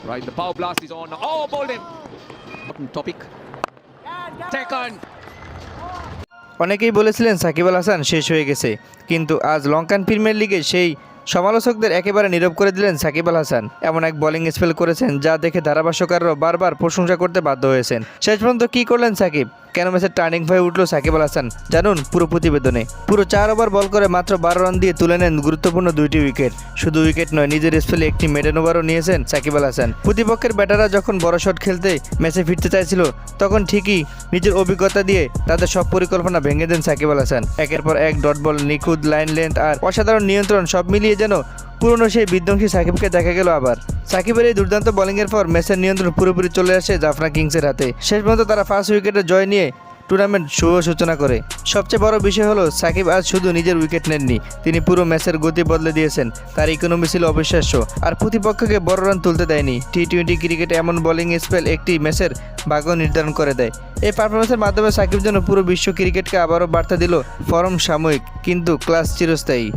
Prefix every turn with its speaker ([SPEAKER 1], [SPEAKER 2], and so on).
[SPEAKER 1] Right, the power blast is on. Oh, bowled him. Important topic. Taken.
[SPEAKER 2] অনেকেই বলেছিলেন সাকিব আল হাসান শেষ হয়ে গেছে, কিন্তু আজ লঙ্কান প্রিমিয়ার লিগে সেই সমালোচকদের একেবারে নীরব করে দিলেন সাকিব আল হাসান। এমন এক বোলিং স্পেল করেছেন যা দেখে ধারাভাষ্যকাররাও বারবার প্রশংসা করতে বাধ্য হয়েছেন। শেষ পর্যন্ত কী করলেন সাকিব, কেন ম্যাচের টার্নিং হয়ে উঠল সাকিব আল হাসান, জানুন পুরো প্রতিবেদনে। পুরো 4 ওভার বল করে মাত্র 12 রান দিয়ে তুলে নেন গুরুত্বপূর্ণ 2টি উইকেট। শুধু উইকেট নয়, নিজের স্পেলে একটি মেডেন ওভারও নিয়েছেন সাকিব আল হাসান। প্রতিপক্ষের ব্যাটাররা যখন বড় শট খেলতে ম্যাচে ফিরতে চাইছিল, তখন ঠিকই নিজের অভিজ্ঞতা দিয়ে তাদের সব পরিকল্পনা ভেঙে দেন সাকিব আল হাসান। একের পর এক ডট বল, নিখুঁত লাইন লেন্থ আর অসাধারণ নিয়ন্ত্রণ সব মিলিয়ে যেন পুরনো সেই বিধ্বংসী সাকিবকে দেখা গেল আবার। সাকিবের এই দুর্দান্ত বোলিংয়ের পর ম্যাচের নিয়ন্ত্রণ পুরোপুরি চলে আসে জাফনা কিংসের হাতে। শেষ পর্যন্ত তারা ফার্স্ট উইকেটের জয় নিয়ে টুর্নামেন্ট শুভ সূচনা করে। সবচেয়ে বড় বিষয় হলো সাকিব আজ শুধু নিজের উইকেট নেননি, তিনি পুরো ম্যাচের গতি বদলে দিয়েছেন। তার ইকোনমি ছিল অবিশ্বাস্য, আর প্রতিপক্ষকে বড় রান তুলতে দেয়নি। টি-20 ক্রিকেটে এমন বোলিং স্পেল একটি ম্যাচের ভাগ্য নির্ধারণ করে দেয়। এই পারফরমেন্সের মাধ্যমে সাকিব যেন পুরো বিশ্ব ক্রিকেটকে আবারও বার্তা দিল, ফর্ম সাময়িক কিন্তু ক্লাস চিরস্থায়ী।